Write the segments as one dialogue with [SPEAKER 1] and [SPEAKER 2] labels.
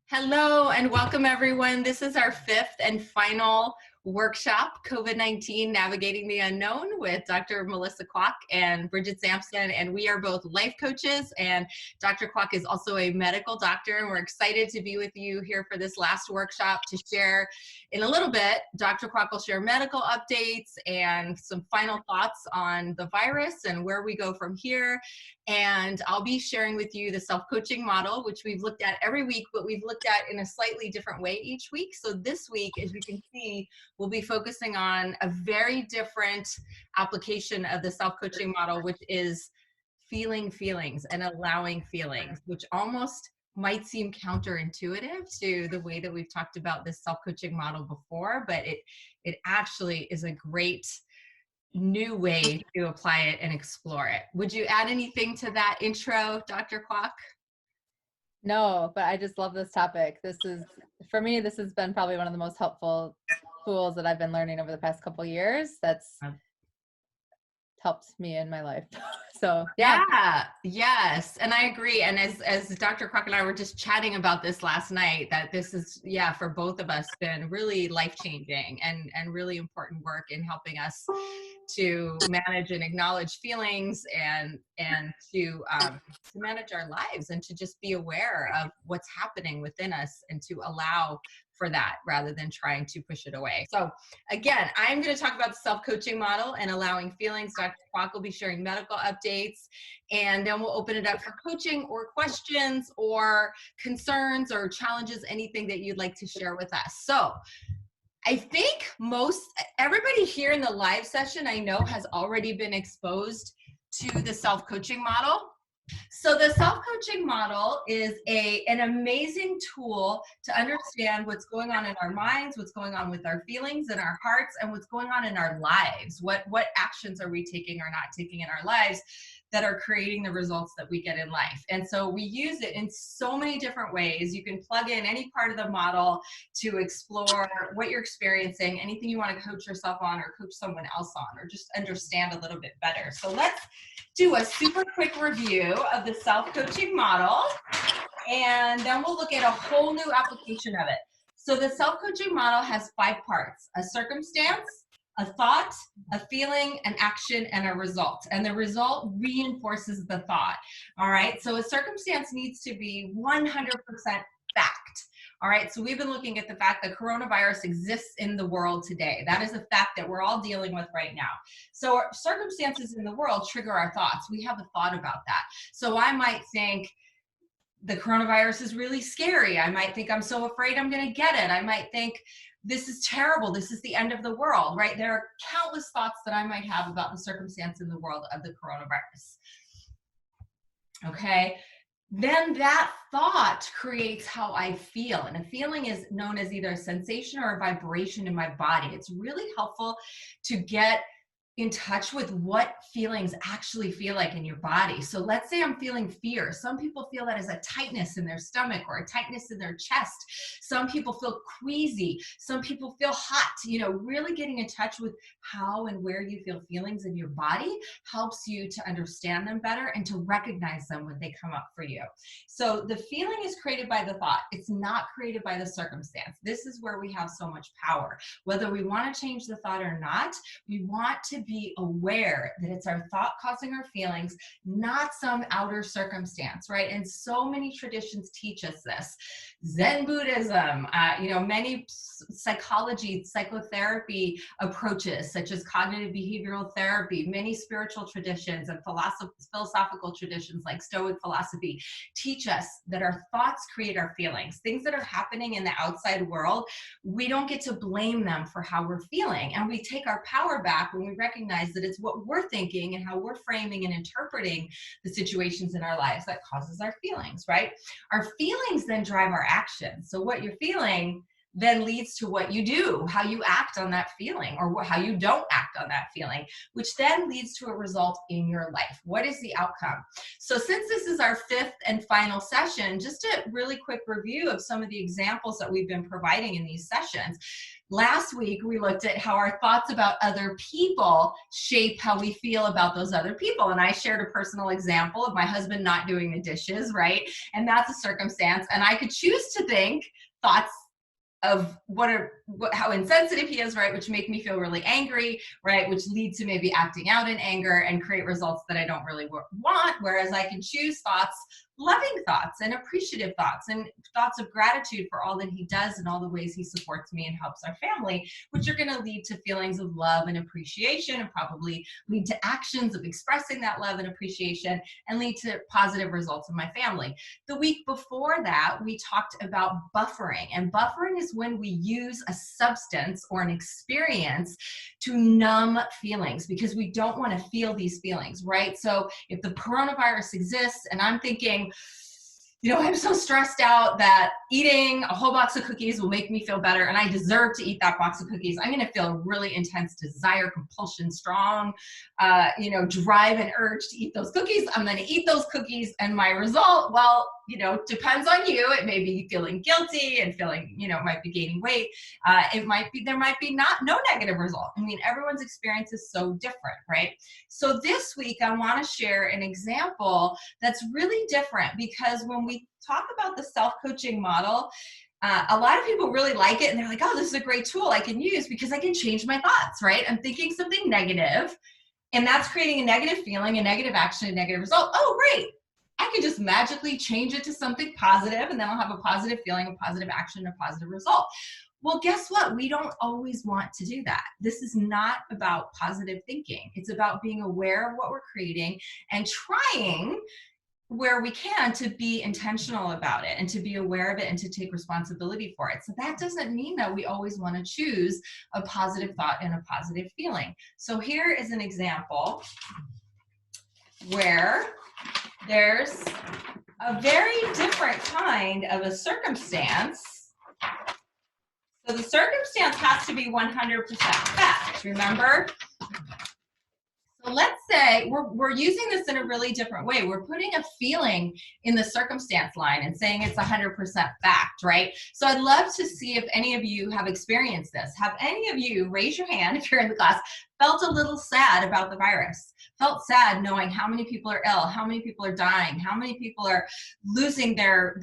[SPEAKER 1] Hello and welcome everyone. This is our fifth and final workshop, COVID-19 Navigating the Unknown, with Dr. Melissa Kwak and Bridget Sampson. And we are both life coaches, and Dr. Kwak is also a medical doctor. And we're excited to be with you here for this last workshop to share in a little bit. Dr. Kwak will share medical updates and some final thoughts on the virus and where we go from here. And I'll be sharing with you the self-coaching model, which we've looked at every week, but we've looked at in a slightly different way each week. So this week, as you can see, we'll be focusing on a very different application of the self-coaching model, which is feeling feelings and allowing feelings, which almost might seem counterintuitive to the way that we've talked about this self-coaching model before, but it actually is a great new way to apply it and explore it. Would you add anything to that intro, Dr. Kwak?
[SPEAKER 2] No, but I just love this topic. For me, this has been probably one of the most helpful tools that I've been learning over the past couple of years. That's helped me in my life. So
[SPEAKER 1] yeah, yes, and I agree. And as Dr. Kwak and I were just chatting about this last night, that this is, for both of us, been really life-changing and really important work in helping us to manage and acknowledge feelings and to manage our lives and to just be aware of what's happening within us and to allow for that rather than trying to push it away. So again, I'm going to talk about the self-coaching model and allowing feelings. Dr. Kwak will be sharing medical updates, and then we'll open it up for coaching or questions or concerns or challenges, anything that you'd like to share with us. So I think everybody here in the live session I know has already been exposed to the self-coaching model. So the self-coaching model is an amazing tool to understand what's going on in our minds, what's going on with our feelings and our hearts, and what's going on in our lives. What actions are we taking or not taking in our lives that are creating the results that we get in life? And so we use it in so many different ways. You can plug in any part of the model to explore what you're experiencing, anything you want to coach yourself on or coach someone else on, or just understand a little bit better. So let's do a super quick review of the self-coaching model, and then we'll look at a whole new application of it. So the self-coaching model has 5 parts: a circumstance, a thought, a feeling, an action, and a result. And the result reinforces the thought. All right, so a circumstance needs to be 100% fact. All right, so we've been looking at the fact that coronavirus exists in the world today. That is a fact that we're all dealing with right now. So our circumstances in the world trigger our thoughts. We have a thought about that. So I might think the coronavirus is really scary. I might think I'm so afraid I'm going to get it. I might think this is terrible. This is the end of the world, right? There are countless thoughts that I might have about the circumstance in the world of the coronavirus. Okay. Then that thought creates how I feel. And a feeling is known as either a sensation or a vibration in my body. It's really helpful to get in touch with what feelings actually feel like in your body. So let's say I'm feeling fear. Some people feel that as a tightness in their stomach or a tightness in their chest. Some people feel queasy. Some people feel hot. Really getting in touch with how and where you feel feelings in your body helps you to understand them better and to recognize them when they come up for you. So the feeling is created by the thought. It's not created by the circumstance. This is where we have so much power. Whether we want to change the thought or not, we want to be aware that it's our thought causing our feelings, not some outer circumstance, right? And so many traditions teach us this. Zen Buddhism, many psychotherapy approaches, such as cognitive behavioral therapy, many spiritual traditions and philosophical traditions like Stoic philosophy teach us that our thoughts create our feelings. Things that are happening in the outside world, we don't get to blame them for how we're feeling. And we take our power back when we recognize that it's what we're thinking and how we're framing and interpreting the situations in our lives that causes our feelings, right? Our feelings then drive our actions. So what you're feeling then leads to what you do, how you act on that feeling, or how you don't act on that feeling, which then leads to a result in your life. What is the outcome? So since this is our fifth and final session, just a really quick review of some of the examples that we've been providing in these sessions. Last week, we looked at how our thoughts about other people shape how we feel about those other people. And I shared a personal example of my husband not doing the dishes, right? And that's a circumstance. And I could choose to think thoughts of how insensitive he is, right? Which make me feel really angry, right? Which lead to maybe acting out in anger and create results that I don't really want. Whereas I can choose thoughts, loving thoughts and appreciative thoughts and thoughts of gratitude for all that he does and all the ways he supports me and helps our family, which are going to lead to feelings of love and appreciation and probably lead to actions of expressing that love and appreciation and lead to positive results in my family. The week before that, we talked about buffering, and buffering is when we use a substance or an experience to numb feelings because we don't want to feel these feelings, right? So if the coronavirus exists and I'm thinking, I'm so stressed out that eating a whole box of cookies will make me feel better and I deserve to eat that box of cookies, I'm going to feel really intense desire, compulsion, strong, drive and urge to eat those cookies. I'm going to eat those cookies, and my result, depends on you. It may be feeling guilty and feeling, might be gaining weight. There might be no negative result. I mean, everyone's experience is so different, right? So this week, I want to share an example that's really different because when we talk about the self-coaching model, a lot of people really like it and they're like, oh, this is a great tool I can use because I can change my thoughts, right? I'm thinking something negative and that's creating a negative feeling, a negative action, a negative result. Oh, great. I can just magically change it to something positive and then I'll have a positive feeling, a positive action, a positive result. Well, guess what? We don't always want to do that. This is not about positive thinking. It's about being aware of what we're creating and trying where we can to be intentional about it and to be aware of it and to take responsibility for it. So that doesn't mean that we always want to choose a positive thought and a positive feeling. So here is an example where there's a very different kind of a circumstance. So the circumstance has to be 100% fact, remember? So let's say we're using this in a really different way. We're putting a feeling in the circumstance line and saying it's 100% fact, right? So I'd love to see if any of you have experienced this. Have any of you, raise your hand if you're in the class, felt a little sad about the virus? Felt sad knowing how many people are ill, how many people are dying, how many people are losing their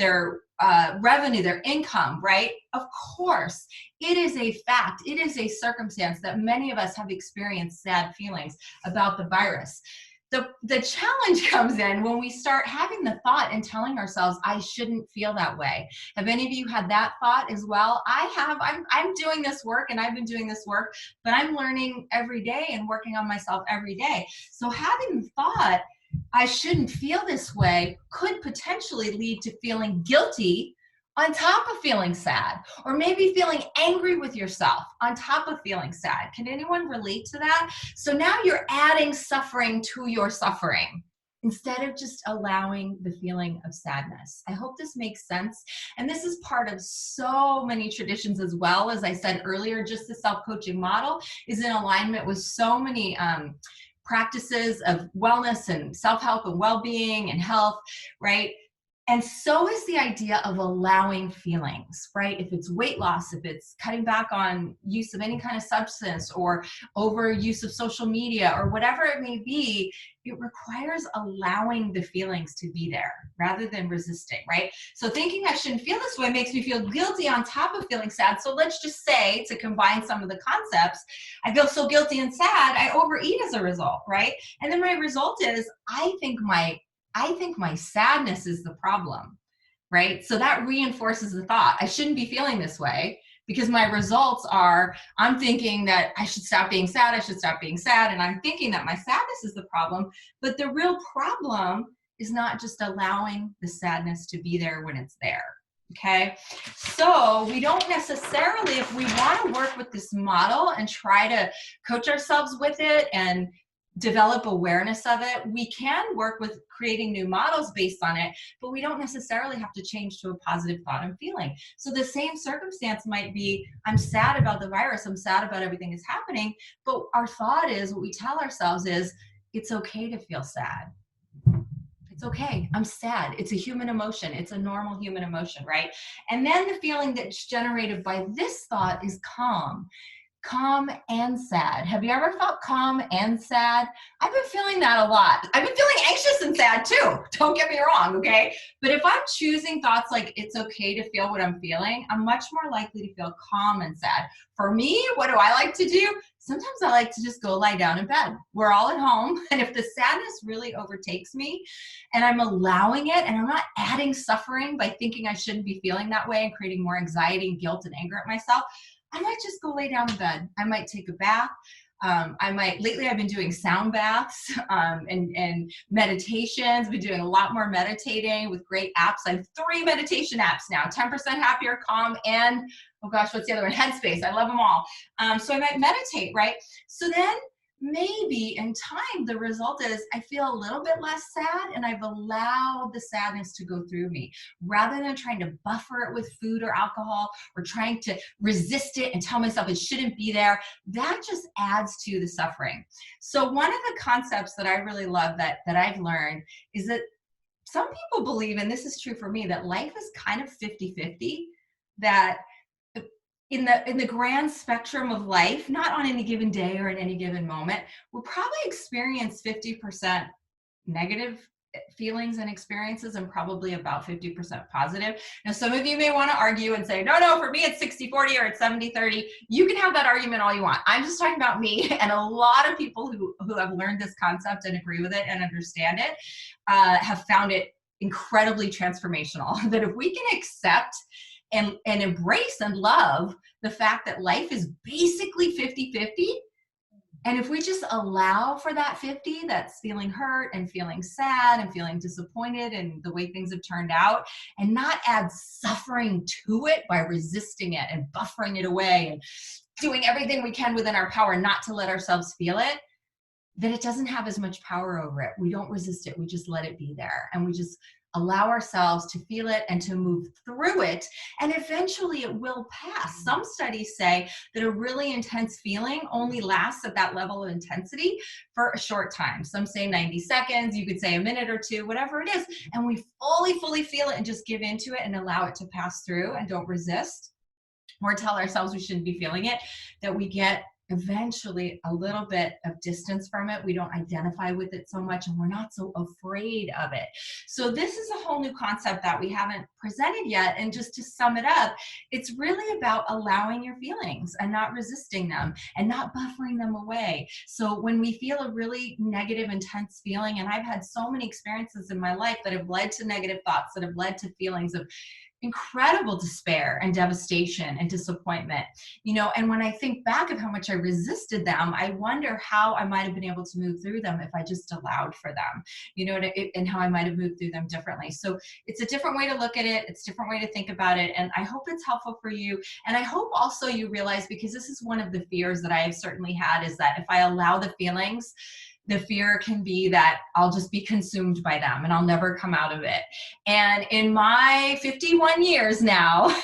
[SPEAKER 1] revenue, their income, right? Of course, it is a fact. It is a circumstance that many of us have experienced sad feelings about the virus. The challenge comes in when we start having the thought and telling ourselves, I shouldn't feel that way. Have any of you had that thought as well? I have. I'm doing this work and I've been doing this work, but I'm learning every day and working on myself every day. So having the thought, I shouldn't feel this way, could potentially lead to feeling guilty on top of feeling sad, or maybe feeling angry with yourself on top of feeling sad. Can anyone relate to that? So now you're adding suffering to your suffering instead of just allowing the feeling of sadness. I hope this makes sense. And this is part of so many traditions as well. As I said earlier, just the self-coaching model is in alignment with so many practices of wellness and self-help and well-being and health, right? And so is the idea of allowing feelings, right? If it's weight loss, if it's cutting back on use of any kind of substance or overuse of social media or whatever it may be, it requires allowing the feelings to be there rather than resisting, right? So thinking I shouldn't feel this way makes me feel guilty on top of feeling sad. So let's just say, to combine some of the concepts, I feel so guilty and sad, I overeat as a result, right? And then my result is I think my sadness is the problem, right? So that reinforces the thought, I shouldn't be feeling this way because my results are, I'm thinking that I should stop being sad, and I'm thinking that my sadness is the problem. But the real problem is not just allowing the sadness to be there when it's there, okay? So we don't necessarily, if we want to work with this model and try to coach ourselves with it and develop awareness of it, we can work with creating new models based on it, but we don't necessarily have to change to a positive thought and feeling. So the same circumstance might be, I'm sad about the virus, I'm sad about everything that's happening, but our thought is, what we tell ourselves is, it's okay to feel sad. It's It's okay. I'm sad. It's a human emotion. It's a normal human emotion, right? And then the feeling that's generated by this thought is calm. Calm and sad. Have you ever felt calm and sad? I've been feeling that a lot. I've been feeling anxious and sad too. Don't get me wrong, okay? But if I'm choosing thoughts like it's okay to feel what I'm feeling, I'm much more likely to feel calm and sad. For me, what do I like to do? Sometimes I like to just go lie down in bed. We're all at home. And if the sadness really overtakes me and I'm allowing it and I'm not adding suffering by thinking I shouldn't be feeling that way and creating more anxiety and guilt and anger at myself, I might just go lay down in bed. I might take a bath. Lately I've been doing sound baths and meditations. Been doing a lot more meditating with great apps. I have 3 meditation apps now, 10% Happier, Calm, and, oh gosh, what's the other one? Headspace. I love them all. So I might meditate, right? So then maybe in time, the result is I feel a little bit less sad and I've allowed the sadness to go through me rather than trying to buffer it with food or alcohol or trying to resist it and tell myself it shouldn't be there. That just adds to the suffering. So one of the concepts that I really love that I've learned is that some people believe, and this is true for me, that life is kind of 50-50, that in the grand spectrum of life, not on any given day or in any given moment, we'll probably experience 50% negative feelings and experiences and probably about 50% positive. Now, some of you may want to argue and say, no, for me, it's 60-40 or it's 70-30. You can have that argument all you want. I'm just talking about me, and a lot of people who have learned this concept and agree with it and understand it have found it incredibly transformational. That if we can accept and embrace and love the fact that life is basically 50-50. And if we just allow for that 50, that's feeling hurt and feeling sad and feeling disappointed in the way things have turned out, and not add suffering to it by resisting it and buffering it away and doing everything we can within our power not to let ourselves feel it, then it doesn't have as much power over it. We don't resist it. We just let it be there. And we just allow ourselves to feel it and to move through it, and eventually it will pass. Some studies say that a really intense feeling only lasts at that level of intensity for a short time. Some say 90 seconds, you could say a minute or two, whatever it is, and we fully feel it and just give into it and allow it to pass through and don't resist or tell ourselves we shouldn't be feeling it, that we get eventually a little bit of distance from it. We don't identify with it so much and we're not so afraid of it. So this is a whole new concept that we haven't presented yet. And just to sum it up, it's really about allowing your feelings and not resisting them and not buffering them away. So when we feel a really negative, intense feeling, and I've had so many experiences in my life that have led to negative thoughts, that have led to feelings of incredible despair and devastation and disappointment, and when I think back of how much I resisted them, I wonder how I might have been able to move through them if I just allowed for them, and how I might have moved through them differently. So it's a different way to look at it. It's a different way to think about it. And I hope it's helpful for you. And I hope also you realize, because this is one of the fears that I have certainly had, is that if I allow the feelings, the fear can be that I'll just be consumed by them and I'll never come out of it. And in my 51 years now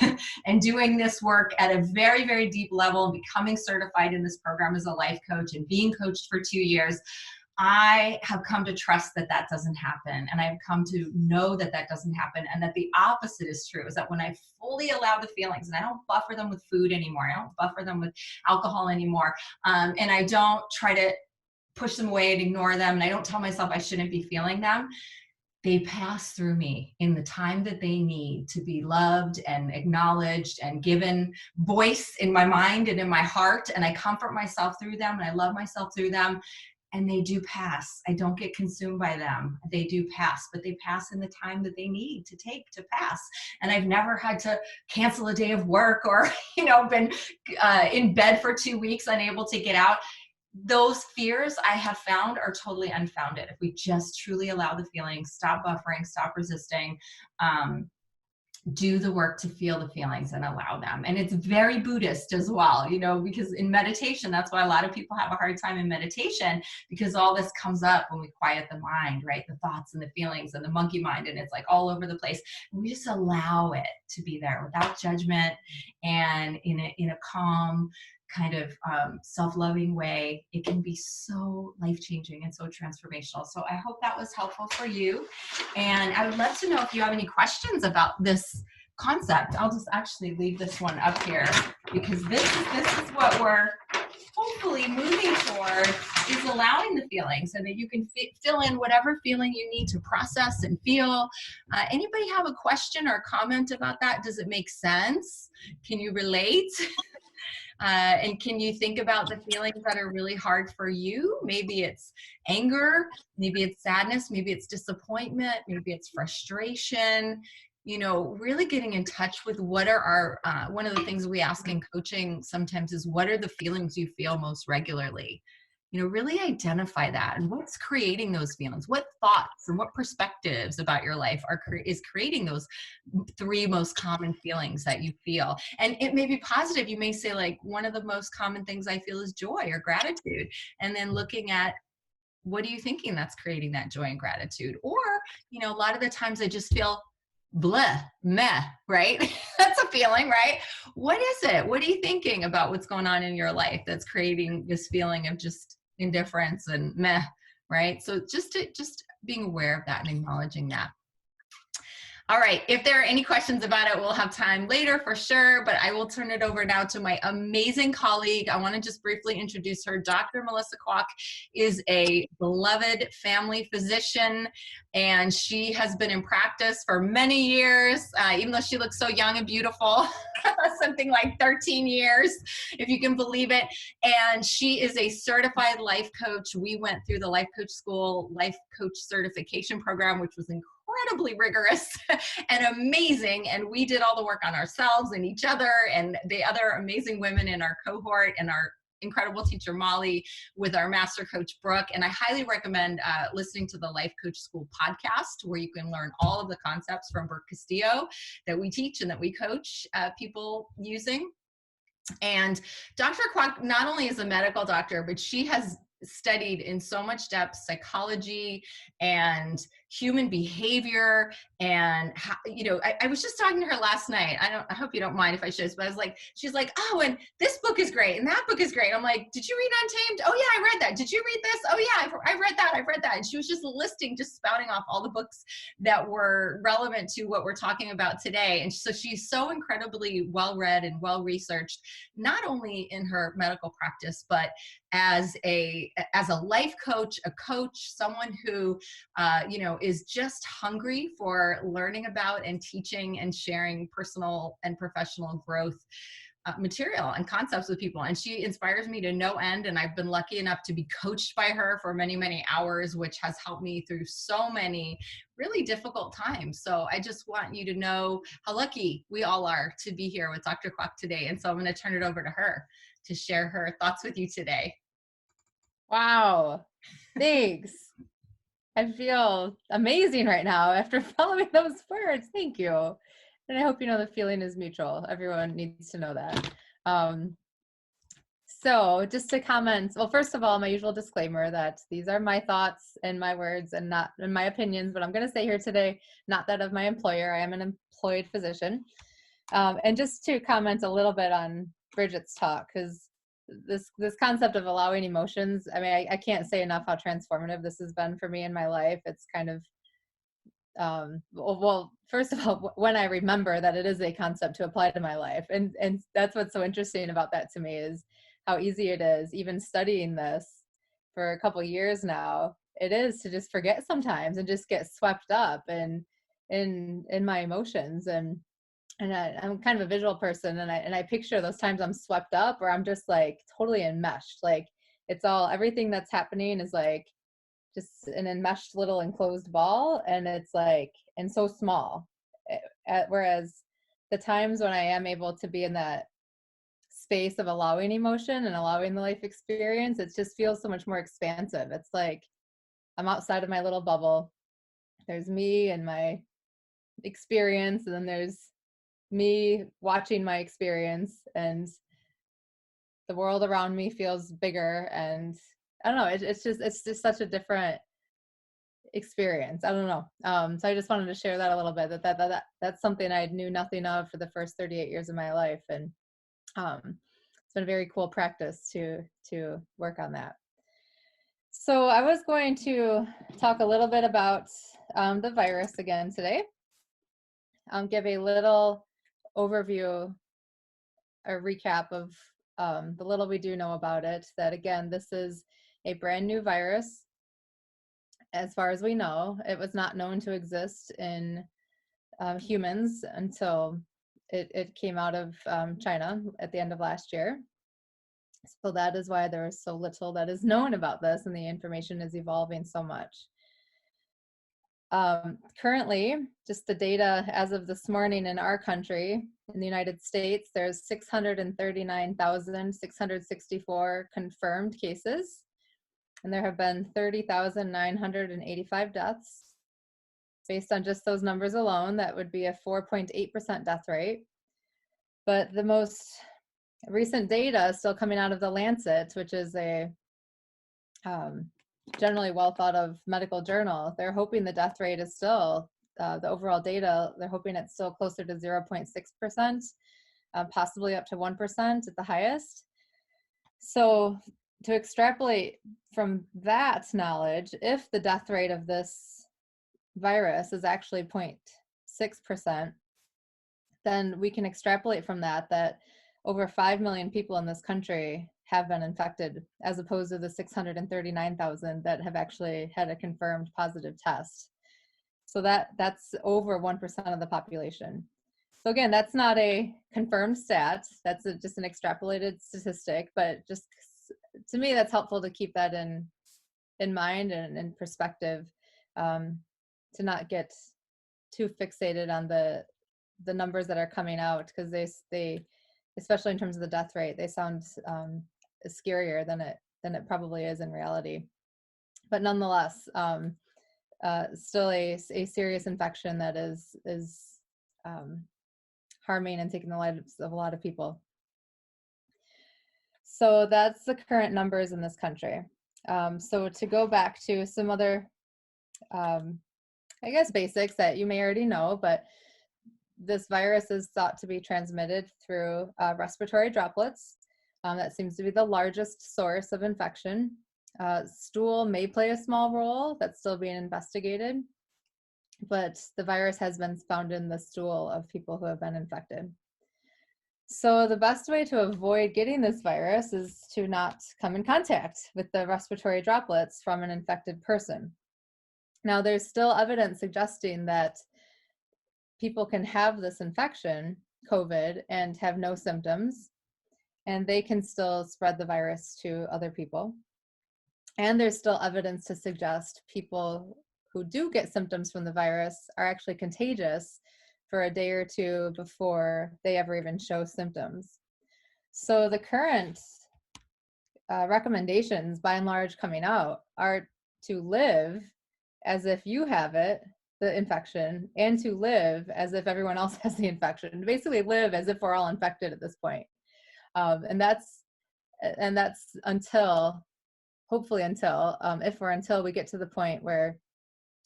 [SPEAKER 1] and doing this work at a very, very deep level and becoming certified in this program as a life coach and being coached for 2 years, I have come to trust that that doesn't happen. And I've come to know that that doesn't happen, and that the opposite is true, is that when I fully allow the feelings and I don't buffer them with food anymore, I don't buffer them with alcohol anymore, and I don't try to push them away and ignore them, and I don't tell myself I shouldn't be feeling them, they pass through me in the time that they need to be loved and acknowledged and given voice in my mind and in my heart. And I comfort myself through them and I love myself through them. And they do pass. I don't get consumed by them. They do pass, but they pass in the time that they need to take to pass. And I've never had to cancel a day of work or, been in bed for 2 weeks, unable to get out. Those fears I have found are totally unfounded. If we just truly allow the feelings, stop buffering, stop resisting, do the work to feel the feelings and allow them. And it's very Buddhist as well, because in meditation, that's why a lot of people have a hard time in meditation, because all this comes up when we quiet the mind, right? The thoughts and the feelings and the monkey mind, and it's like all over the place. And we just allow it to be there without judgment and in a calm, kind of self-loving way, it can be so life-changing and so transformational. So I hope that was helpful for you. And I would love to know if you have any questions about this concept. I'll just actually leave this one up here, because this is what we're hopefully moving toward, is allowing the feeling so that you can fill in whatever feeling you need to process and feel. Anybody have a question or comment about that? Does it make sense? Can you relate? And can you think about the feelings that are really hard for you? Maybe it's anger, maybe it's sadness, maybe it's disappointment, maybe it's frustration. You know, really getting in touch with what are our, one of the things we ask in coaching sometimes is, what are the feelings you feel most regularly? You know, really identify that, and what's creating those feelings, what thoughts and what perspectives about your life is creating those three most common feelings that you feel. And it may be positive. You may say, like, one of the most common things I feel is joy or gratitude. And then looking at, what are you thinking that's creating that joy and gratitude? Or, you know, a lot of the times I just feel blah, meh, right? That's a feeling, right? What is it? What are you thinking about what's going on in your life that's creating this feeling of just indifference and meh, right? So just being aware of that and acknowledging that. All right, if there are any questions about it, we'll have time later for sure, but I will turn it over now to my amazing colleague. I want to just briefly introduce her. Dr. Melissa Kwak is a beloved family physician, and she has been in practice for many years, even though she looks so young and beautiful, something like 13 years, if you can believe it. And she is a certified life coach. We went through the Life Coach School Life Coach Certification Program, which was incredibly rigorous and amazing. And we did all the work on ourselves and each other and the other amazing women in our cohort, and our incredible teacher Molly with our master coach Brooke. And I highly recommend listening to the Life Coach School podcast, where you can learn all of the concepts from Brooke Castillo that we teach and that we coach people using. And Dr. Kwak not only is a medical doctor, but she has studied in so much depth psychology and human behavior. And how, you know, I was just talking to her last night. I hope you don't mind if I show this, but I was like, she's like, oh, and this book is great and that book is great. I'm like, did you read Untamed? Oh yeah, I read that. Did you read this? Oh yeah, I read that. I've read that. And she was just listing, just spouting off all the books that were relevant to what we're talking about today. And so she's so incredibly well read and well researched, not only in her medical practice, but as a life coach, a coach, someone who you know, is just hungry for learning about and teaching and sharing personal and professional growth material and concepts with people. And she inspires me to no end. And I've been lucky enough to be coached by her for many, many hours, which has helped me through so many really difficult times. So I just want you to know how lucky we all are to be here with Dr. Kwak today. And so I'm going to turn it over to her to share her thoughts with you today.
[SPEAKER 2] Wow. Thanks. I feel amazing right now after following those words. Thank you. And I hope you know the feeling is mutual. Everyone needs to know that. So just to comment, well, first of all, my usual disclaimer that these are my thoughts and my words and not in my opinions, but I'm going to say here today, not that of my employer. I am an employed physician. And just to comment a little bit on Bridget's talk, because this concept of allowing emotions, I mean, I can't say enough how transformative this has been for me in my life. It's kind of, well, first of all, when I remember that it is a concept to apply to my life. And that's what's so interesting about that to me, is how easy it is, even studying this for a couple years now, it is to just forget sometimes and just get swept up in my emotions. And I'm kind of a visual person, and I picture those times I'm swept up, or I'm just like totally enmeshed. Like it's all, everything that's happening is like just an enmeshed little enclosed ball, and it's like, and so small. Whereas the times when I am able to be in that space of allowing emotion and allowing the life experience, it just feels so much more expansive. It's like I'm outside of my little bubble. There's me and my experience, and then there's me watching my experience, and the world around me feels bigger. And I don't know, it's just such a different experience. I don't know. So I just wanted to share that a little bit, that's something I knew nothing of for the first 38 years of my life. And it's been a very cool practice to work on that. So I was going to talk a little bit about the virus again today. Give a little overview, a recap of the little we do know about it. That again, this is a brand new virus. As far as we know, it was not known to exist in humans until it came out of China at the end of last year. So that is why there is so little that is known about this, and the information is evolving so much. Currently, just the data as of this morning in our country, in the United States, there's 639,664 confirmed cases, and there have been 30,985 deaths. Based on just those numbers alone, that would be a 4.8% death rate. But the most recent data still coming out of the Lancet, which is a generally well thought of medical journal, they're hoping the death rate is still, the overall data, they're hoping it's still closer to 0.6%, possibly up to 1% at the highest. So to extrapolate from that knowledge, if the death rate of this virus is actually 0.6%, then we can extrapolate from that over 5 million people in this country have been infected, as opposed to the 639,000 that have actually had a confirmed positive test. So that's over 1% of the population. So again, that's not a confirmed stat. That's just an extrapolated statistic, but just to me, that's helpful to keep that in mind and in perspective, to not get too fixated on the numbers that are coming out, because they especially in terms of the death rate, they sound scarier than it probably is in reality. But nonetheless, still a serious infection that is harming and taking the lives of a lot of people. So that's the current numbers in this country. So to go back to some other, I guess, basics that you may already know, but this virus is thought to be transmitted through respiratory droplets. That seems to be the largest source of infection. Stool may play a small role. That's still being investigated. But the virus has been found in the stool of people who have been infected. So the best way to avoid getting this virus is to not come in contact with the respiratory droplets from an infected person. Now, there's still evidence suggesting that people can have this infection, COVID, and have no symptoms, and they can still spread the virus to other people. And there's still evidence to suggest people who do get symptoms from the virus are actually contagious for a day or two before they ever even show symptoms. So the current recommendations, by and large, coming out are to live as if you have it, the infection, and to live as if everyone else has the infection. Basically live as if we're all infected at this point. And that's until, hopefully until we get to the point where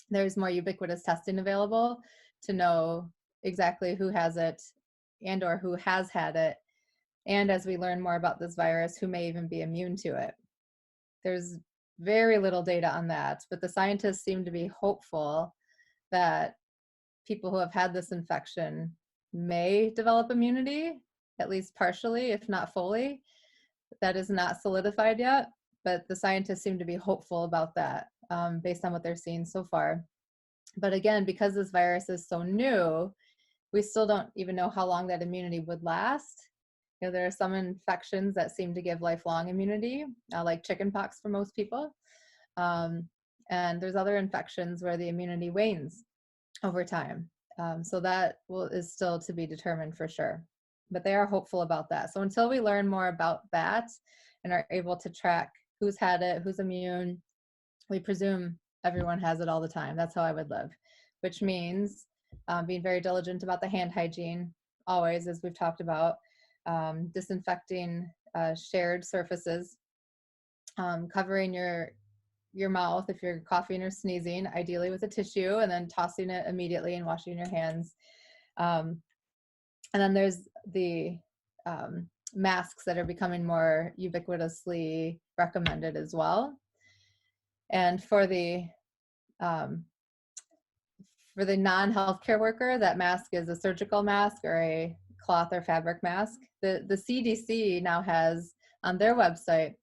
[SPEAKER 2] there's more ubiquitous testing available to know exactly who has it and or who has had it. And as we learn more about this virus, who may even be immune to it. There's very little data on that, but the scientists seem to be hopeful that people who have had this infection may develop immunity, at least partially, if not fully. That is not solidified yet, but the scientists seem to be hopeful about that based on what they're seeing so far. But again, because this virus is so new, we still don't even know how long that immunity would last. You know, there are some infections that seem to give lifelong immunity, like chickenpox for most people. And there's other infections where the immunity wanes over time. So that is still to be determined for sure. But they are hopeful about that. So until we learn more about that and are able to track who's had it, who's immune, we presume everyone has it all the time. That's how I would live, which means being very diligent about the hand hygiene, always, as we've talked about, disinfecting shared surfaces, covering your mouth if you're coughing or sneezing, ideally with a tissue, and then tossing it immediately and washing your hands. And then there's the masks that are becoming more ubiquitously recommended as well. And for the non-healthcare worker, that mask is a surgical mask or a cloth or fabric mask. The CDC now has on their website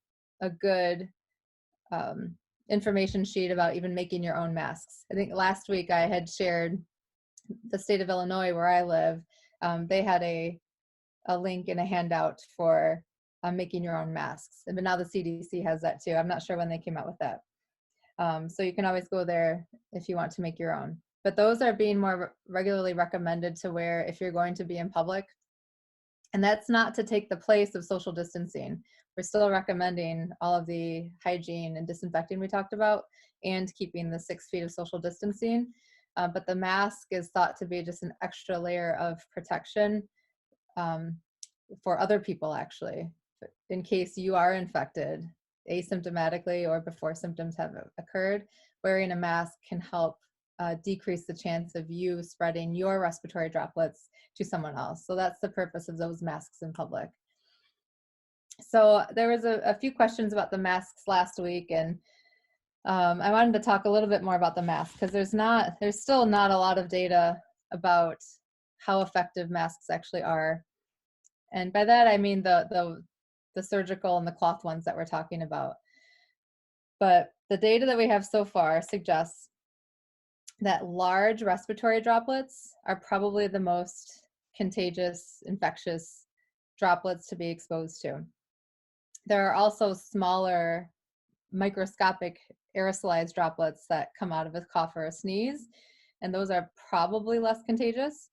[SPEAKER 2] a good information sheet about even making your own masks. I think last week I had shared the state of Illinois where I live. They had a link in a handout for making your own masks. But now the CDC has that too. I'm not sure when they came out with that. So you can always go there if you want to make your own. But those are being more regularly recommended to wear if you're going to be in public. And that's not to take the place of social distancing. We're still recommending all of the hygiene and disinfecting we talked about and keeping the 6 feet of social distancing. But the mask is thought to be just an extra layer of protection for other people, actually, in case you are infected asymptomatically or before symptoms have occurred. Wearing a mask can help decrease the chance of you spreading your respiratory droplets to someone else. So that's the purpose of those masks in public. So there was a few questions about the masks last week, and I wanted to talk a little bit more about the mask because there's still not a lot of data about how effective masks actually are. And by that I mean the surgical and the cloth ones that we're talking about. But the data that we have so far suggests that large respiratory droplets are probably the most contagious, infectious droplets to be exposed to. There are also smaller, microscopic aerosolized droplets that come out of a cough or a sneeze, and those are probably less contagious.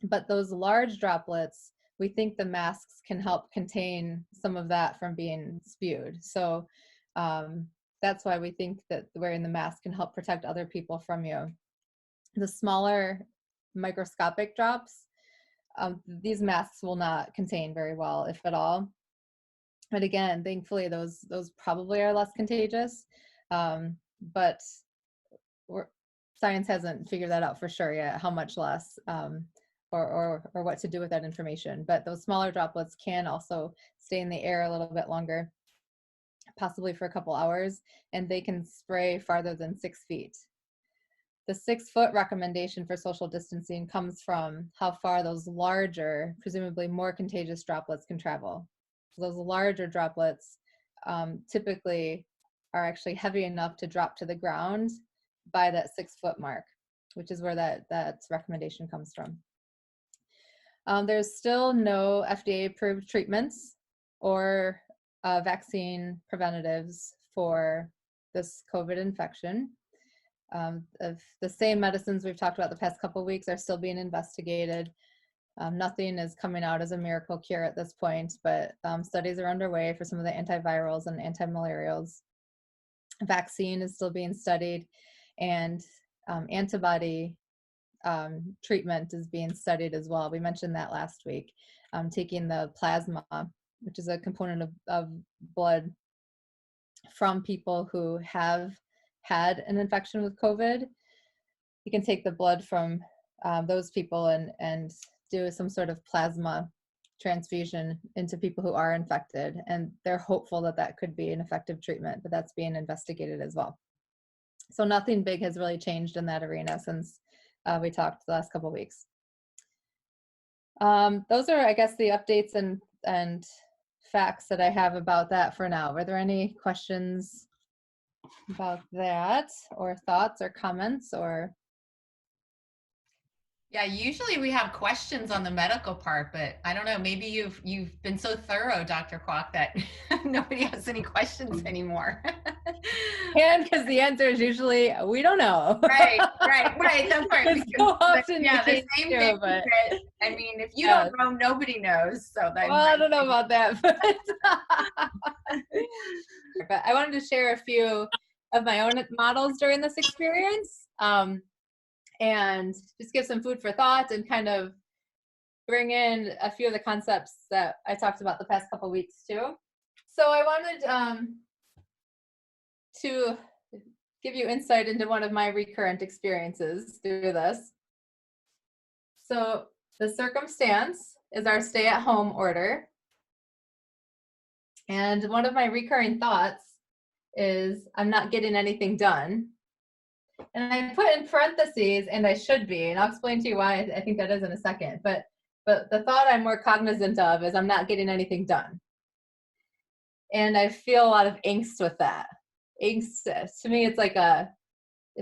[SPEAKER 2] But those large droplets, we think the masks can help contain some of that from being spewed. So that's why we think that wearing the mask can help protect other people from you. The smaller microscopic drops, these masks will not contain very well, if at all. But again, thankfully, those probably are less contagious. But science hasn't figured that out for sure yet, how much less, or what to do with that information. But those smaller droplets can also stay in the air a little bit longer, possibly for a couple hours, and they can spray farther than 6 feet. The 6 foot recommendation for social distancing comes from how far those larger, presumably more contagious droplets can travel. So those larger droplets typically are actually heavy enough to drop to the ground by that 6 foot mark, which is where that recommendation comes from. There's still no FDA approved treatments or vaccine preventatives for this COVID infection. Of the same medicines we've talked about the past couple of weeks are still being investigated. Nothing is coming out as a miracle cure at this point, but studies are underway for some of the antivirals and antimalarials. Vaccine is still being studied, and antibody treatment is being studied as well. We mentioned that last week. Taking the plasma, which is a component of blood from people who have had an infection with COVID. You can take the blood from those people and do some sort of plasma transfusion into people who are infected, and they're hopeful that that could be an effective treatment, but that's being investigated as well. So nothing big has really changed in that arena since we talked the last couple of weeks. Those are, I guess, the updates and facts that I have about that for now. Were there any questions about that, or thoughts or comments, or?
[SPEAKER 1] Yeah, usually we have questions on the medical part, but I don't know, maybe you've been so thorough, Dr. Kwak, that nobody has any questions anymore.
[SPEAKER 2] And because the answer is usually, we don't know.
[SPEAKER 1] Right. That's right.
[SPEAKER 2] Because so often
[SPEAKER 1] the same thing,
[SPEAKER 2] but
[SPEAKER 1] I mean, if you don't know, nobody knows. So that,
[SPEAKER 2] well, I don't know about that, but I wanted to share a few of my own models during this experience. And just give some food for thought and kind of bring in a few of the concepts that I talked about the past couple of weeks too. So I wanted to give you insight into one of my recurrent experiences through this. So the circumstance is our stay-at-home order. And one of my recurring thoughts is, I'm not getting anything done. And I put in parentheses, and I should be, and I'll explain to you why I think that is in a second. But the thought I'm more cognizant of is, I'm not getting anything done. And I feel a lot of angst with that. Angst, to me, it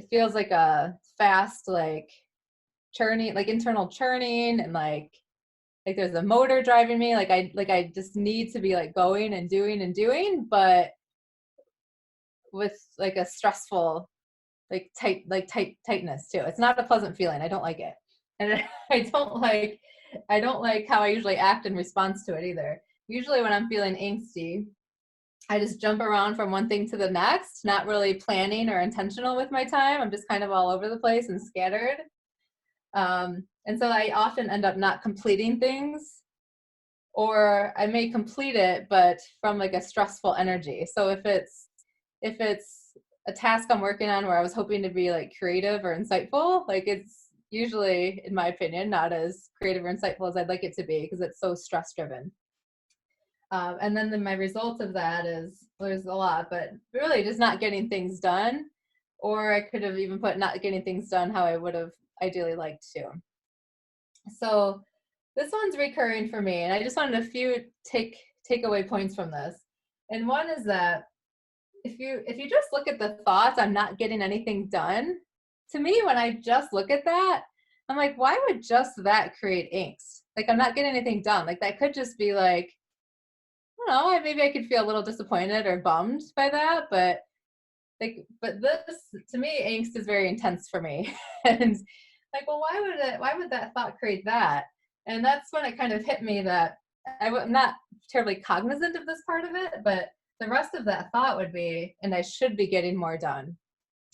[SPEAKER 2] feels like a fast, like churning, like internal churning, and like there's a motor driving me. Like I just need to be like going and doing, but with like a stressful, like tightness too. It's not a pleasant feeling. I don't like it. And I don't like how I usually act in response to it either. Usually when I'm feeling angsty, I just jump around from one thing to the next, not really planning or intentional with my time. I'm just kind of all over the place and scattered. And so I often end up not completing things, or I may complete it, but from like a stressful energy. So if it's a task I'm working on where I was hoping to be like creative or insightful, like it's usually, in my opinion, not as creative or insightful as I'd like it to be, because it's so stress driven. And then my result of that is, there's a lot, but really just not getting things done. Or I could have even put not getting things done how I would have ideally liked to. So this one's recurring for me, and I just wanted a few takeaway points from this. And one is that if you just look at the thoughts, I'm not getting anything done, to me, when I just look at that, I'm like, why would just that create angst? Like, I'm not getting anything done. Like, that could just be like, I don't know, maybe I could feel a little disappointed or bummed by that, but this, to me, angst is very intense for me. And like, well, why would that thought create that? And that's when it kind of hit me that I'm not terribly cognizant of this part of it, but the rest of that thought would be, and I should be getting more done.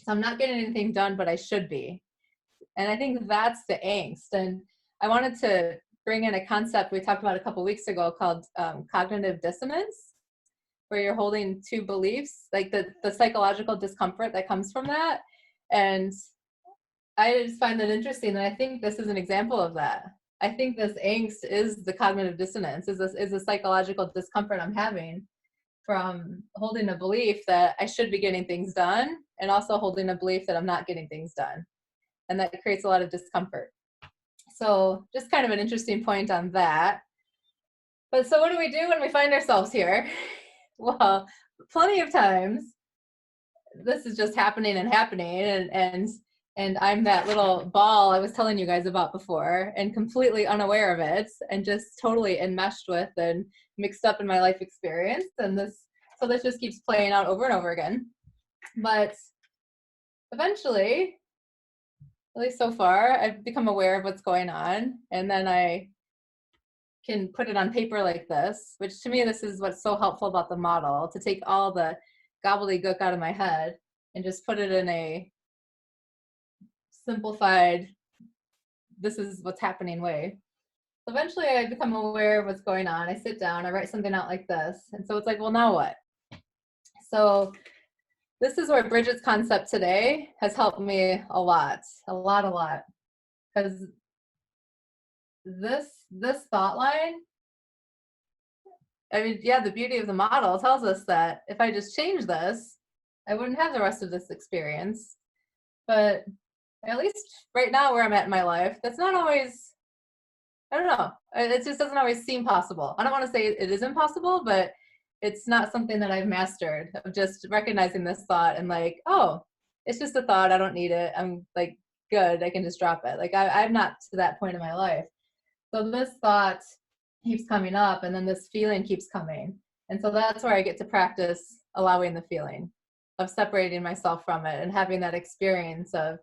[SPEAKER 2] So I'm not getting anything done, but I should be. And I think that's the angst. And I wanted to bring in a concept we talked about a couple weeks ago called cognitive dissonance, where you're holding two beliefs, like the psychological discomfort that comes from that. And I just find that interesting. And I think this is an example of that. I think this angst is the cognitive dissonance, is a psychological discomfort I'm having from holding a belief that I should be getting things done, and also holding a belief that I'm not getting things done. And that creates a lot of discomfort. So just kind of an interesting point on that. But so what do we do when we find ourselves here? Well, plenty of times this is just happening, and I'm that little ball I was telling you guys about before, and completely unaware of it, and just totally enmeshed with and mixed up in my life experience. And this just keeps playing out over and over again. But eventually, at least so far, I've become aware of what's going on, and then I can put it on paper like this, which to me, this is what's so helpful about the model, to take all the gobbledygook out of my head and just put it in a simplified, this is what's happening way. So eventually I become aware of what's going on. I sit down, I write something out like this. And so it's like, well, now what? So this is where Bridget's concept today has helped me a lot. Because this thought line, I mean, yeah, the beauty of the model tells us that if I just change this, I wouldn't have the rest of this experience. But at least right now where I'm at in my life, that's not always, I don't know, it just doesn't always seem possible. I don't want to say it is impossible, but it's not something that I've mastered, of just recognizing this thought and like, oh, it's just a thought, I don't need it, I'm like, good, I can just drop it. Like I'm not to that point in my life. So this thought keeps coming up, and then this feeling keeps coming. And so that's where I get to practice allowing the feeling, of separating myself from it and having that experience of,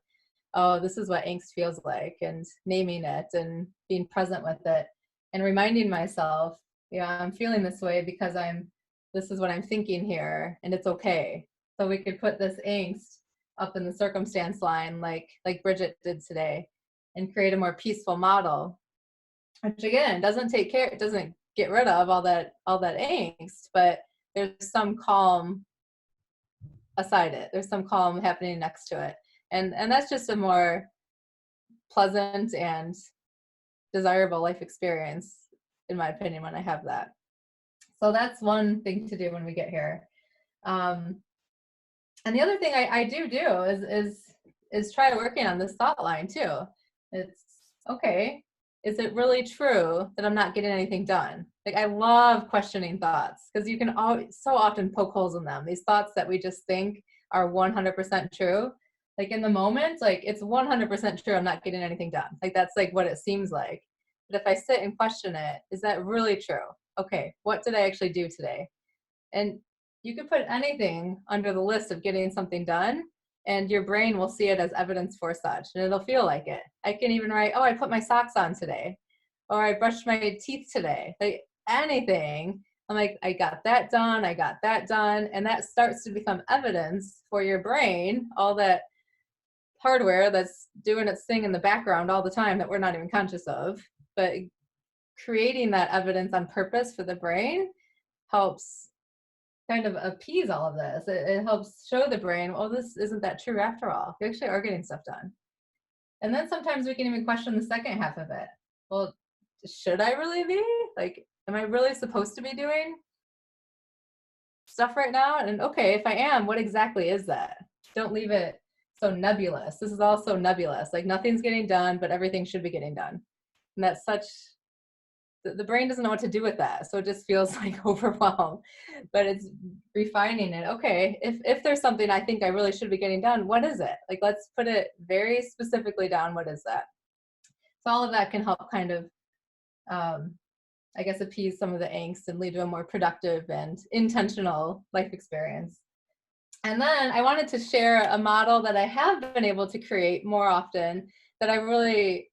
[SPEAKER 2] oh, this is what angst feels like, and naming it and being present with it, and reminding myself, yeah, I'm feeling this way because this is what I'm thinking here, and it's okay. So we could put this angst up in the circumstance line like Bridget did today, and create a more peaceful model, which again doesn't get rid of all that angst, but there's some calm aside it. There's some calm happening next to it. And that's just a more pleasant and desirable life experience, in my opinion, when I have that. So that's one thing to do when we get here. And the other thing I do is try working on this thought line too. It's okay. Is it really true that I'm not getting anything done? Like, I love questioning thoughts because you can so often poke holes in them. These thoughts that we just think are 100% true. Like in the moment, like it's 100% true I'm not getting anything done. Like that's like what it seems like. But if I sit and question it, is that really true? Okay, what did I actually do today? And you could put anything under the list of getting something done, and your brain will see it as evidence for such, and it'll feel like it. I can even write, oh, I put my socks on today, or I brushed my teeth today. Like anything, I'm like, I got that done, I got that done, and that starts to become evidence for your brain, all that hardware that's doing its thing in the background all the time that we're not even conscious of. But creating that evidence on purpose for the brain helps kind of appease all of this. It helps show the brain, well, this isn't that true after all. We actually are getting stuff done. And then sometimes we can even question the second half of it. Well, should I really be? Like, am I really supposed to be doing stuff right now? And okay, if I am, what exactly is that? Don't leave it so nebulous. This is all so nebulous. Like nothing's getting done, but everything should be getting done. And that's such, the brain doesn't know what to do with that. So it just feels like overwhelmed, but it's refining it. Okay, if there's something I think I really should be getting done, what is it? Like, let's put it very specifically down. What is that? So all of that can help kind of, I guess, appease some of the angst and lead to a more productive and intentional life experience. And then I wanted to share a model that I have been able to create more often that I really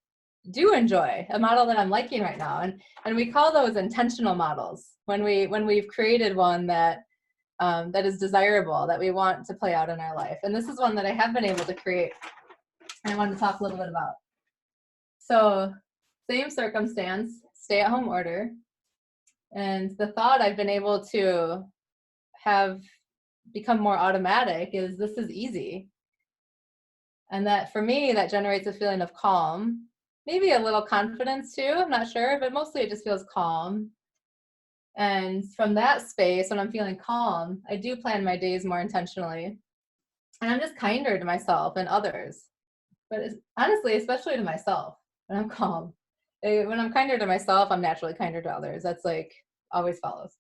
[SPEAKER 2] do enjoy, a model that I'm liking right now. And we call those intentional models when we've created one that that is desirable, that we want to play out in our life. And this is one that I have been able to create, and I wanted to talk a little bit about. So same circumstance, stay-at-home order. And the thought I've been able to have become more automatic is this is easy. And that for me, that generates a feeling of calm, maybe a little confidence too, I'm not sure, but mostly it just feels calm. And from that space, when I'm feeling calm, I do plan my days more intentionally. And I'm just kinder to myself and others. But honestly, especially to myself, when I'm calm. When I'm kinder to myself, I'm naturally kinder to others. That's like always follows.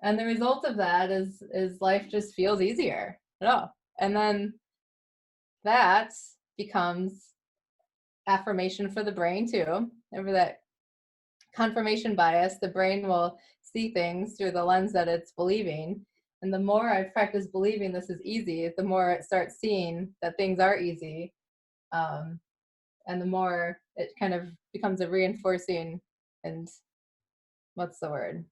[SPEAKER 2] And the result of that is life just feels easier. And then that becomes affirmation for the brain too. Remember that confirmation bias, the brain will see things through the lens that it's believing. And the more I practice believing this is easy, the more it starts seeing that things are easy. And the more it kind of becomes a reinforcing and what's the word?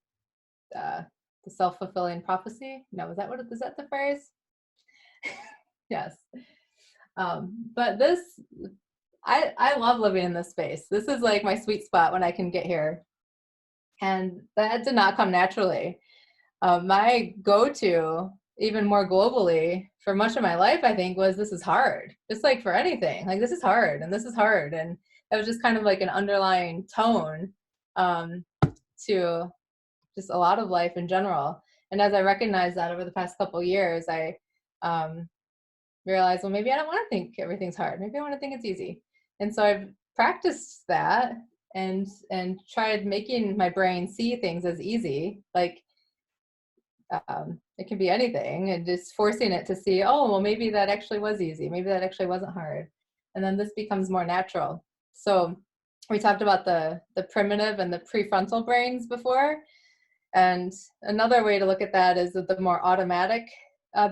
[SPEAKER 2] The self-fulfilling prophecy? No, is that the phrase? Yes. But this, I love living in this space. This is like my sweet spot when I can get here. And that did not come naturally. My go-to, even more globally, for much of my life, I think, was this is hard. Just like for anything, like this is hard and this is hard. And that was just kind of like an underlying tone to just a lot of life in general. And as I recognized that over the past couple of years, I realized, well, maybe I don't want to think everything's hard. Maybe I want to think it's easy. And so I've practiced that and tried making my brain see things as easy. Like it can be anything, and just forcing it to see, oh, well, maybe that actually was easy. Maybe that actually wasn't hard. And then this becomes more natural. So we talked about the primitive and the prefrontal brains before. And another way to look at that is that the more automatic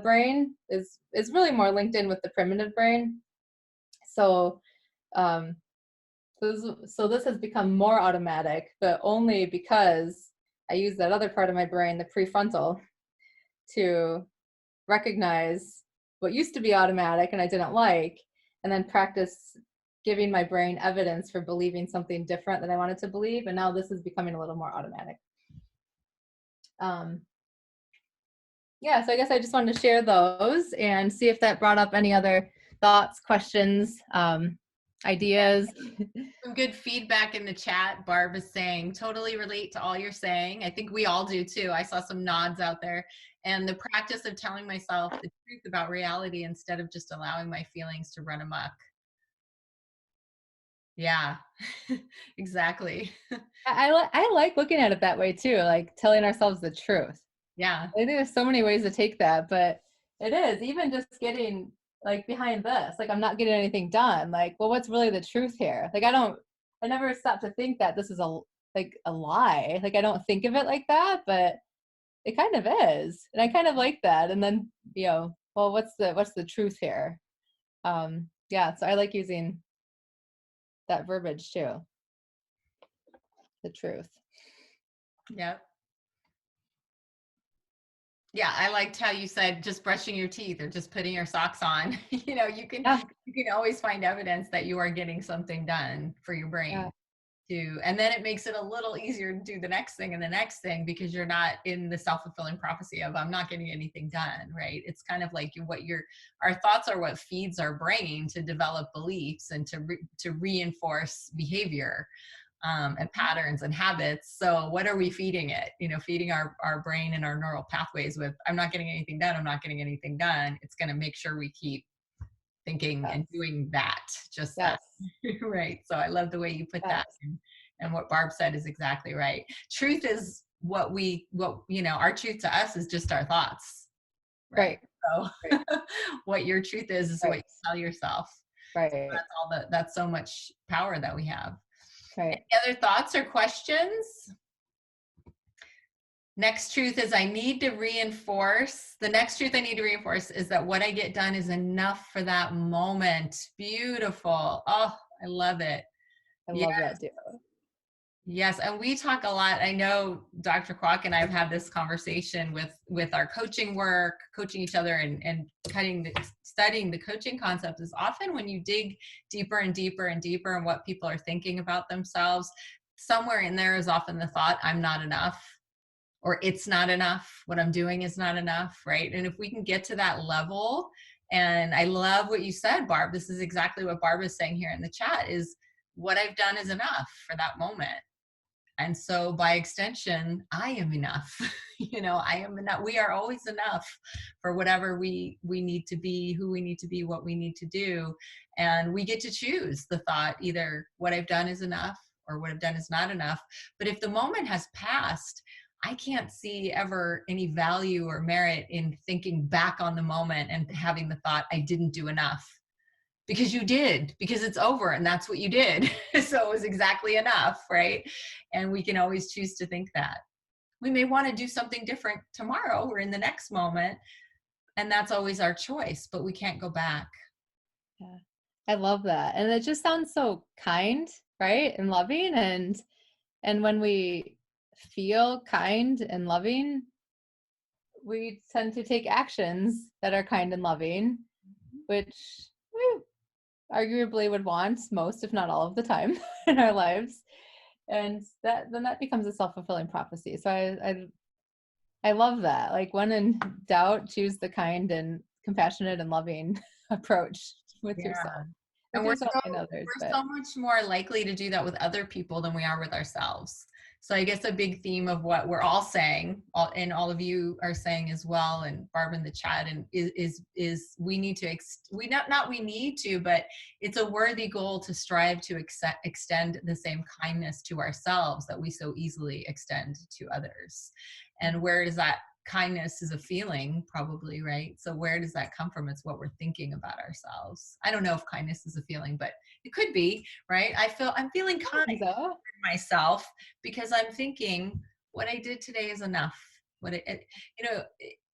[SPEAKER 2] brain is really more linked in with the primitive brain. So so this has become more automatic, but only because I use that other part of my brain, the prefrontal, to recognize what used to be automatic and I didn't like, and then practice giving my brain evidence for believing something different that I wanted to believe. And now this is becoming a little more automatic. Yeah, so I guess I just wanted to share those and see if that brought up any other thoughts, questions. ideas.
[SPEAKER 1] Some good feedback in the chat. Barb is saying, totally relate to all you're saying. I think we all do too. I saw some nods out there. And the practice of telling myself the truth about reality instead of just allowing my feelings to run amok. Yeah, exactly.
[SPEAKER 2] I like looking at it that way too, like telling ourselves the truth.
[SPEAKER 1] Yeah.
[SPEAKER 2] I think there's so many ways to take that, but it is even just getting like behind this, like I'm not getting anything done. Like, well, what's really the truth here? Like, I never stop to think that this is a lie. Like, I don't think of it like that, but it kind of is, and I kind of like that. And then, well, what's the truth here? Yeah, so I like using that verbiage too. The truth.
[SPEAKER 1] Yep. Yeah, I liked how you said just brushing your teeth or just putting your socks on. You can
[SPEAKER 2] Yeah,
[SPEAKER 1] always find evidence that you are getting something done for your
[SPEAKER 2] yeah,
[SPEAKER 1] brain too. And then it makes it a little easier to do the next thing and the next thing because you're not in the self-fulfilling prophecy of I'm not getting anything done, right? It's kind of like our thoughts are what feeds our brain to develop beliefs and to reinforce behavior. And patterns and habits. So what are we feeding it? Feeding our brain and our neural pathways with, I'm not getting anything done. I'm not getting anything done. It's going to make sure we keep thinking and
[SPEAKER 2] yes,
[SPEAKER 1] doing that, just that.
[SPEAKER 2] yes,
[SPEAKER 1] Right. So I love the way you put that.
[SPEAKER 2] yes.
[SPEAKER 1] And what Barb said is exactly right. Truth is our truth to us is just our thoughts. Right.
[SPEAKER 2] Right,
[SPEAKER 1] So
[SPEAKER 2] right,
[SPEAKER 1] what your truth is what you
[SPEAKER 2] right,
[SPEAKER 1] tell yourself.
[SPEAKER 2] right,
[SPEAKER 1] That's so much power that we have.
[SPEAKER 2] right.
[SPEAKER 1] Any other thoughts or questions? Next truth is the next truth I need to reinforce is that what I get done is enough for that moment. Beautiful. Oh, I love it.
[SPEAKER 2] I
[SPEAKER 1] Yeah.
[SPEAKER 2] love that too.
[SPEAKER 1] Yes, and we talk a lot. I know Dr. Kwak and I have had this conversation with our coaching work, coaching each other and studying the coaching concepts is often when you dig deeper and deeper and deeper in what people are thinking about themselves, somewhere in there is often the thought, I'm not enough, or it's not enough, what I'm doing is not enough, right? And if we can get to that level, and I love what you said, Barb, this is exactly what Barb is saying here in the chat, is what I've done is enough for that moment. And so by extension, I am enough. I am enough. We are always enough for whatever we need to be, who we need to be, what we need to do. And we get to choose the thought, either what I've done is enough or what I've done is not enough. But if the moment has passed, I can't see ever any value or merit in thinking back on the moment and having the thought, I didn't do enough. Because you did, because it's over and that's what you did. So it was exactly enough, right? And we can always choose to think that. We may want to do something different tomorrow or in the next moment, and that's always our choice, but we can't go back.
[SPEAKER 2] Yeah, I love that, and it just sounds so kind, right, and loving, and when we feel kind and loving, we tend to take actions that are kind and loving, which we arguably would want most, if not all of the time in our lives. And that becomes a self-fulfilling prophecy. So I love that. Like, when in doubt, choose the kind and compassionate and loving approach with
[SPEAKER 1] Yeah.
[SPEAKER 2] yourself,
[SPEAKER 1] And
[SPEAKER 2] with yourself and others.
[SPEAKER 1] we're
[SPEAKER 2] But
[SPEAKER 1] so much more likely to do that with other people than we are with ourselves. So I guess a big theme of what we're all saying, and all of you are saying as well, and Barb in the chat, and is we need to we need to, but it's a worthy goal to strive to extend the same kindness to ourselves that we so easily extend to others. And where does that kindness is a feeling, probably, right? So where does that come from? It's what we're thinking about ourselves. I don't know if kindness is a feeling, but it could be, right? I'm feeling kind
[SPEAKER 2] so,
[SPEAKER 1] to myself because I'm thinking what I did today is enough.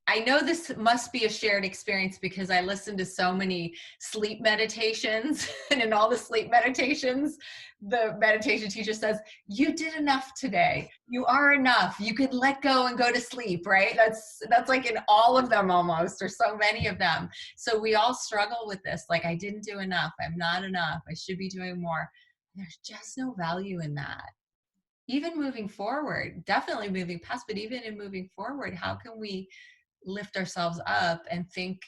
[SPEAKER 1] I know this must be a shared experience because I listen to so many sleep meditations, and in all the sleep meditations, the meditation teacher says, you did enough today. You are enough. You could let go and go to sleep, right? That's like in all of them almost, or so many of them. So we all struggle with this. Like, I didn't do enough. I'm not enough. I should be doing more. There's just no value in that. Even moving forward, definitely moving past, but even in moving forward, how can we lift ourselves up and think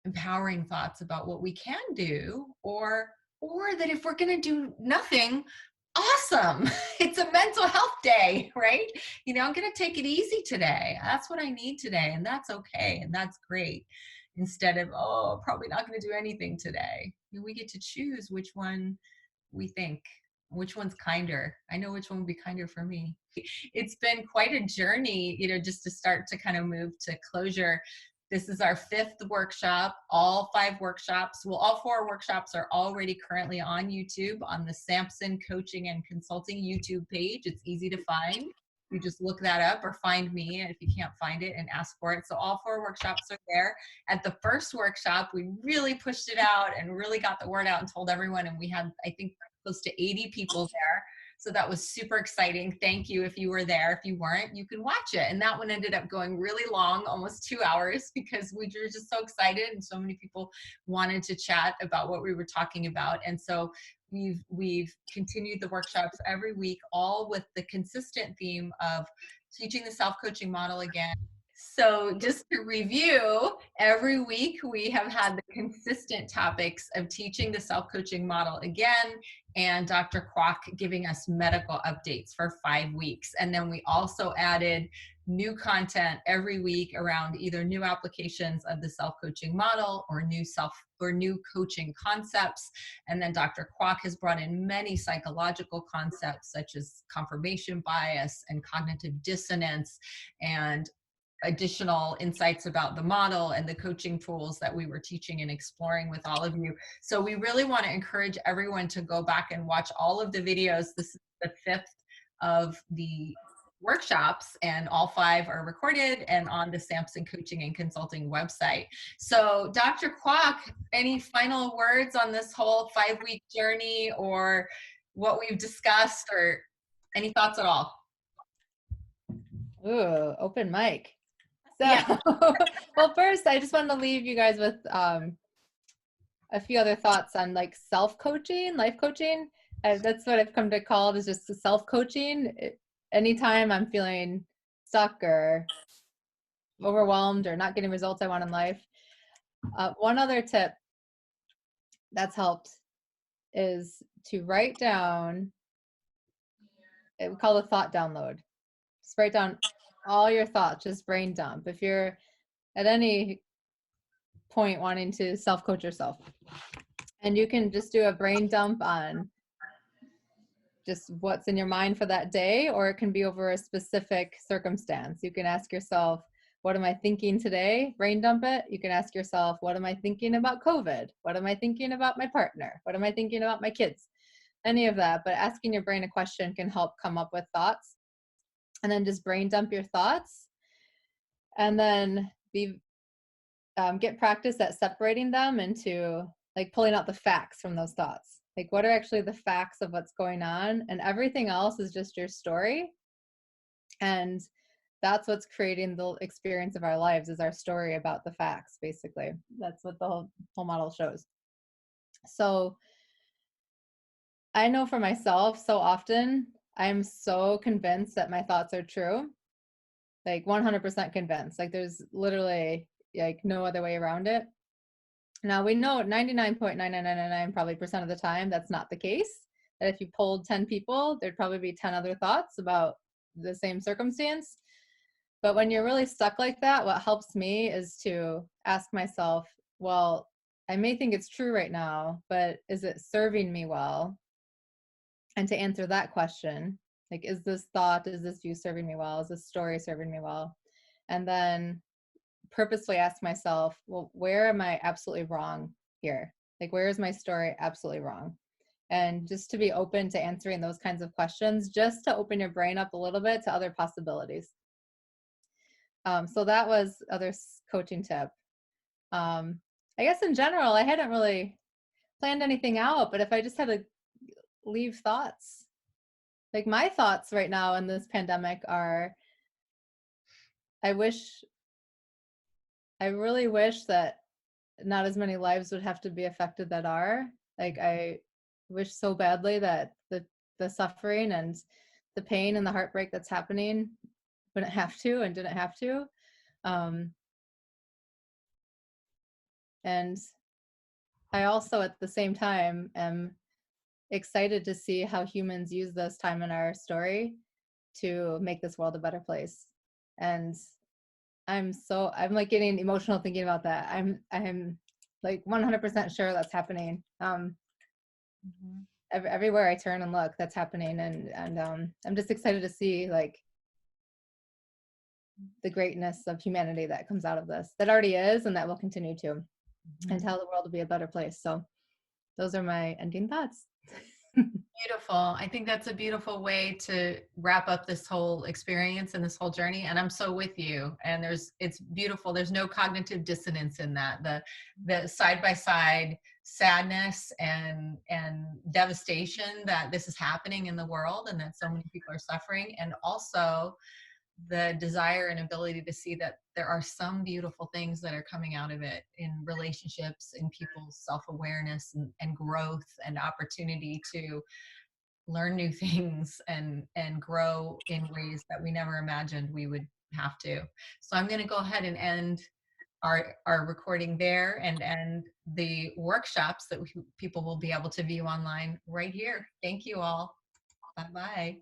[SPEAKER 1] empowering thoughts about what we can do or or that if we're going to do nothing, awesome. It's a mental health day, right? I'm going to take it easy today. That's what I need today. And that's okay. And that's great. Instead of, oh, probably not going to do anything today. We get to choose which one we think, which one's kinder. I know which one would be kinder for me. It's been quite a journey, just to start to kind of move to closure. This is our 5th workshop. All 5 workshops, well, all 4 workshops are already currently on YouTube on the Sampson Coaching and Consulting YouTube page. It's easy to find. You just look that up or find me if you can't find it and ask for it. So all 4 workshops are there. At the first workshop, we really pushed it out and really got the word out and told everyone. And we had, I think, close to 80 people there. So that was super exciting. Thank you if you were there. If you weren't, you can watch it. And that one ended up going really long, almost 2 hours, because we were just so excited and so many people wanted to chat about what we were talking about. And so we've continued the workshops every week, all with the consistent theme of teaching the self-coaching model again. So just to review, every week we have had the consistent topics of teaching the self-coaching model again, and Dr. Kwak giving us medical updates for 5 weeks. And then we also added new content every week around either new applications of the self-coaching model or new coaching concepts. And then Dr. Kwak has brought in many psychological concepts such as confirmation bias and cognitive dissonance, and additional insights about the model and the coaching tools that we were teaching and exploring with all of you. So we really want to encourage everyone to go back and watch all of the videos. This is the 5th of the workshops, and all 5 are recorded and on the Sampson Coaching and Consulting website. So Dr. Kwak, any final words on this whole 5-week journey or what we've discussed, or any thoughts at all?
[SPEAKER 2] Ooh, open mic. So,
[SPEAKER 1] yeah.
[SPEAKER 2] Well, first, I just wanted to leave you guys with a few other thoughts on like self-coaching, life coaching. That's what I've come to call it, is just self-coaching. Anytime I'm feeling stuck or overwhelmed or not getting results I want in life. One other tip that's helped is to write down, we call it a thought download. Just write down all your thoughts, just brain dump. If you're at any point wanting to self-coach yourself, and you can just do a brain dump on just what's in your mind for that day, or it can be over a specific circumstance. You can ask yourself, what am I thinking today? Brain dump it. You can ask yourself, what am I thinking about COVID? What am I thinking about my partner? What am I thinking about my kids? Any of that. But asking your brain a question can help come up with thoughts. And then just brain dump your thoughts, and then get practice at separating them into like pulling out the facts from those thoughts. Like, what are actually the facts of what's going on? And everything else is just your story. And that's what's creating the experience of our lives, is our story about the facts, basically. That's what the whole model shows. So I know for myself, so often I'm so convinced that my thoughts are true, like 100% convinced. Like there's literally like no other way around it. Now we know 99.9999 probably % of the time that's not the case. That if you polled 10 people, there'd probably be 10 other thoughts about the same circumstance. But when you're really stuck like that, what helps me is to ask myself, well, I may think it's true right now, but is it serving me well? And to answer that question, like, is this thought, is this view serving me well? Is this story serving me well? And then purposefully ask myself, well, where am I absolutely wrong here? Like, where is my story absolutely wrong? And just to be open to answering those kinds of questions, just to open your brain up a little bit to other possibilities. So that was other coaching tip. I guess in general, I hadn't really planned anything out, but if I just had to leave thoughts, like my thoughts right now in this pandemic are, I really wish that not as many lives would have to be affected that are. Like, I wish so badly that the suffering and the pain and the heartbreak that's happening wouldn't have to and didn't have to. And I also at the same time am excited to see how humans use this time in our story to make this world a better place. And I'm like getting emotional thinking about that. I'm like 100% sure that's happening.
[SPEAKER 1] Mhm.
[SPEAKER 2] Everywhere I turn and look, that's happening, and I'm just excited to see like the greatness of humanity that comes out of this, that already is, and that will continue to, and
[SPEAKER 1] Mhm.
[SPEAKER 2] how the world will be a better place. So those are my ending thoughts.
[SPEAKER 1] Beautiful. I think that's a beautiful way to wrap up this whole experience and this whole journey. And I'm so with you. And it's beautiful. There's no cognitive dissonance in that. The side by side sadness and devastation that this is happening in the world and that so many people are suffering, and also the desire and ability to see that there are some beautiful things that are coming out of it in relationships, in people's self-awareness and growth and opportunity to learn new things and grow in ways that we never imagined we would have to. So I'm going to go ahead and end our recording there and end the workshops that people will be able to view online right here. Thank you all. Bye bye.